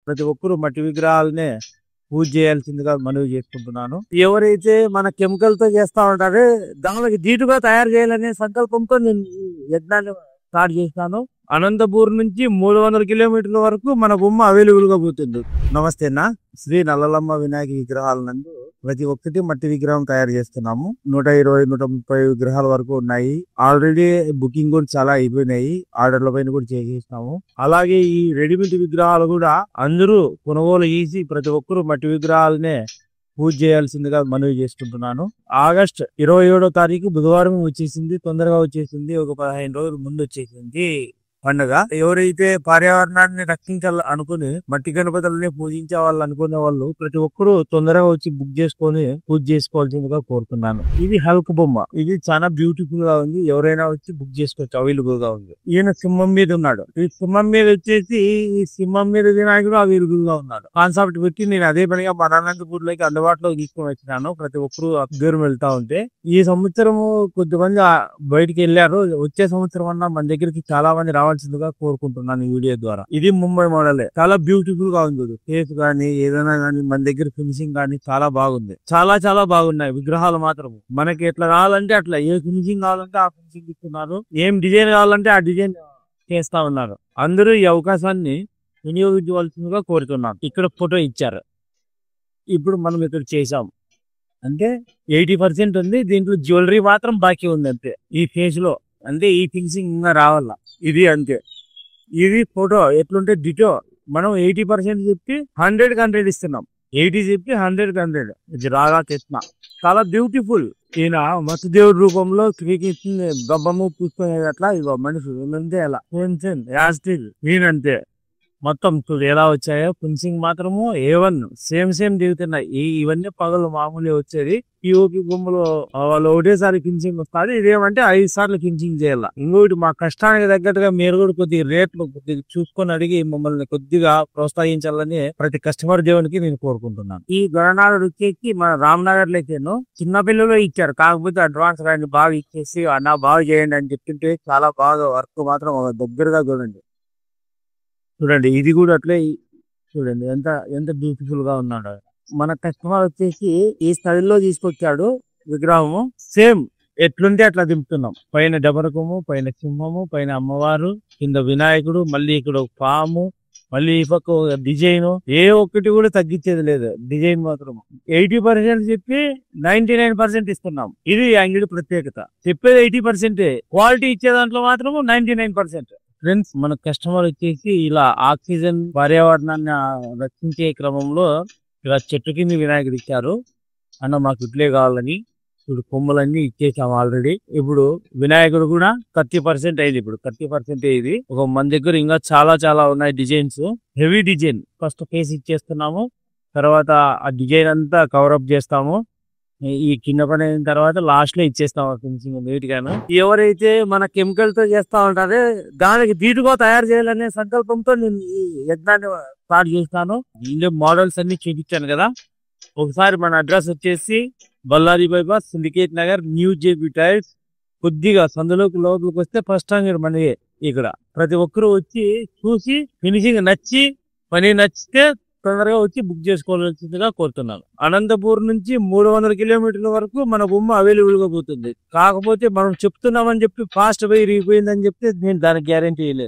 ప్రతి ఒక్కరూ మట్టి విగ్రహాలనే పూజ చేయాల్సిందిగా మనవి చేసుకుంటున్నాను. ఎవరైతే మన కెమికల్ తో చేస్తా ఉంటారో దానికి ధీటుగా తయారు చేయాలనే సంకల్పంతో నేను ఈ యజ్ఞాన్ని స్టార్ట్ చేస్తాను. అనంతపూర్ నుంచి 300 కిలోమీటర్ల వరకు మన బొమ్మ అవైలబుల్ గా పోతుంది. నమస్తే అన్న. శ్రీ నల్లలమ్మ వినాయక విగ్రహాల నందు ప్రతి ఒక్కటి మట్టి విగ్రహం తయారు చేస్తున్నాము. 120-130 విగ్రహాల వరకు ఉన్నాయి. ఆల్రెడీ బుకింగ్ కూడా చాలా అయిపోయినాయి. ఆర్డర్ల పైన కూడా చేసేసినాము. అలాగే ఈ రెడీమేడ్ విగ్రహాలు కూడా అందరూ కొనుగోలు చేసి ప్రతి ఒక్కరూ మట్టి విగ్రహాలనే పూజ చేయాల్సిందిగా మనవి చేసుకుంటున్నాను. ఆగస్ట్ 27వ తారీఖు బుధవారం వచ్చేసింది. తొందరగా వచ్చేసింది. ఒక 15 రోజుల ముందు వచ్చేసింది పండుగ. ఎవరైతే పర్యావరణాన్ని రక్షించాలి అనుకుని మట్టి గణపతులని పూజించే వాళ్ళు అనుకునే వాళ్ళు ప్రతి ఒక్కరూ తొందరగా వచ్చి బుక్ చేసుకొని పూజ చేసుకోవాల్సిందిగా కోరుతున్నాను. ఇది హల్క్ బొమ్మ. ఇది చాలా బ్యూటిఫుల్ గా ఉంది. ఎవరైనా వచ్చి బుక్ చేసుకోవచ్చు. అవైలబుల్ గా ఉంది. ఈయన సింహం మీద ఉన్నాడు. ఈ సింహం మీద వచ్చేసి ఈ సింహం మీద వినాయకుడు అవైలబుల్ గా ఉన్నాడు. కాన్సెప్ట్ పెట్టి నేను అదే పనిగా మన అనంతపూర్ లోకి అందుబాటులో తీసుకొని వచ్చినాను. ప్రతి ఒక్కరూ దూరం వెళ్తా ఉంటే ఈ సంవత్సరము కొద్దిమంది బయటికి వెళ్ళారు. వచ్చే సంవత్సరం అన్నా మన దగ్గరికి చాలా మంది రావాల్సిందిగా కోరుకుంటున్నాను ఈ వీడియో ద్వారా. ఇది ముంబై మోడలే. చాలా బ్యూటిఫుల్ గా ఉంది. ఫేస్ గానీ ఏదైనా గానీ మన దగ్గర ఫినిషింగ్ గానీ చాలా బాగుంది. చాలా బాగున్నాయి విగ్రహాలు మాత్రం. మనకి ఎట్లా కావాలంటే అట్లా, ఏ ఫినిషింగ్ కావాలంటే ఆ ఫినిషింగ్ ఇస్తున్నారు. ఏం డిజైన్ కావాలంటే ఆ డిజైన్ చేస్తా ఉన్నారు. అందరూ ఈ అవకాశాన్ని వినియోగించవలసిందిగా కోరుతున్నాను. ఇక్కడ ఫోటో ఇచ్చారు. ఇప్పుడు మనం ఇక్కడ చేసాం అంటే 80% ఉంది. దీంట్లో జ్యువెలరీ మాత్రం బాకీ ఉంది అంతే. ఈ ఫేస్ లో అంటే ఈ ఫినిషింగ్ ఇంకా రావాల. ఇది అంతే. ఇది ఫోటో ఎట్లుంటే డిటో. మనం 80% చెప్పి 100 ఇస్తున్నాం. 80 చెప్పి 100 ఇది రాగా తెచ్చిన చాలా బ్యూటిఫుల్. ఈయన మత్స్యదేవుడి రూపంలో శ్రీకృష్ణుని గబ్బము పూసుకునేటట్లా ఇగో మనిషి ఏమంటే ఎలా ఈయనంతే. మొత్తం ఎలా వచ్చాయో ఫినిషింగ్ మాత్రము A1 సేమ్ దిగుతున్నాయి. ఇవన్నీ పగలు మామూలుగా వచ్చేది. పిఓపి బొమ్మలు వాళ్ళు ఒకటేసారి ఫినిషింగ్ వస్తుంది. ఇదేమంటే 5 సార్లు ఫినిషింగ్ చేయాల. ఇంకోటి మా కష్టానికి తగ్గట్టుగా మీరు కూడా కొద్దిగా రేట్లు కొద్దిగా చూసుకొని అడిగి మమ్మల్ని కొద్దిగా ప్రోత్సహించాలని ప్రతి కస్టమర్ దేవునికి నేను కోరుకుంటున్నాను. ఈ గణనాథుడు వచ్చేసి మన రామ్నగర్ లోకేను చిన్న పిల్లలు ఇచ్చారు. కాకపోతే అడ్వాన్స్ రాని బాగా ఇచ్చేసి అన్న బాగా చేయండి అని చెప్తుంటే చాలా బాగా వర్క్ మాత్రం దగ్గరగా చూడండి. ఇది కూడా అట్లే చూడండి ఎంత బ్యూటిఫుల్ గా ఉన్నాడు. మన కస్టమర్ వచ్చేసి ఈ స్థలిలో తీసుకొచ్చాడు విగ్రహము. సేమ్ ఎట్లుంటే అట్లా దింపుతున్నాం. పైన డబరకము, పైన సింహము, పైన అమ్మవారు, కింద వినాయకుడు, మళ్ళీ ఇక్కడ పాము, మళ్ళీ ఈ పక్క డిజైన్. ఏ ఒక్కటి కూడా తగ్గించేది లేదు. డిజైన్ మాత్రం 80% చెప్పి 99% ఇస్తున్నాం. ఇది అంగడి ప్రత్యేకత. చెప్పేది 80%. క్వాలిటీ ఇచ్చే దాంట్లో మాత్రం 99%. ఫ్రెండ్స్, మన కస్టమర్ వచ్చేసి ఇలా ఆక్సిజన్ పర్యావరణాన్ని రక్షించే క్రమంలో ఇలా చెట్టు కింద వినాయకుడు ఇచ్చారు. అన్న మాకు ఇట్లే కావాలని ఇప్పుడు కొమ్మలన్నీ ఇచ్చేసాం ఆల్రెడీ. ఇప్పుడు వినాయకుడు కూడా 30% అయింది. ఇప్పుడు 30% ఇది. మన దగ్గర ఇంకా చాలా ఉన్నాయి designs. Heavy design. First face ఇచ్చేస్తున్నాము. తర్వాత ఆ డిజైన్ అంతా కవరప్ చేస్తాము. ఈ కింద పని అయిన తర్వాత లాస్ట్ లో ఇచ్చేస్తాం ఫినిషింగ్ నీట్ గాను. ఎవరైతే మన కెమికల్ తో చేస్తా ఉంటారో దానికి ధీటుగా తయారు చేయాలనే సంకల్పంతో నేను ఈ యజ్ఞాన్ని స్టార్ట్ చేస్తాను. ఇందులో మోడల్స్ అన్ని చూపించాను కదా. ఒకసారి మన అడ్రస్ వచ్చేసి Ballari bypass, syndicate Nagar, new JP tiles. కొద్దిగా సందులోకి లోపలికి వస్తే ఫస్ట్ అంగడి మనకి. ఇక్కడ ప్రతి ఒక్కరు వచ్చి చూసి ఫినిషింగ్ నచ్చి పని నచ్చితే తొందరగా వచ్చి బుక్ చేసుకోవాల్సిందిగా కోరుతున్నాను. అనంతపూర్ నుంచి 300 కిలోమీటర్ల వరకు మన బొమ్మ అవైలబుల్ గా పోతుంది. కాకపోతే మనం చెప్తున్నామని చెప్పి ఫాస్ట్ పోయి రిగిపోయిందని చెప్తే నేను దానికి గ్యారంటీ ఇవ్వలేదు.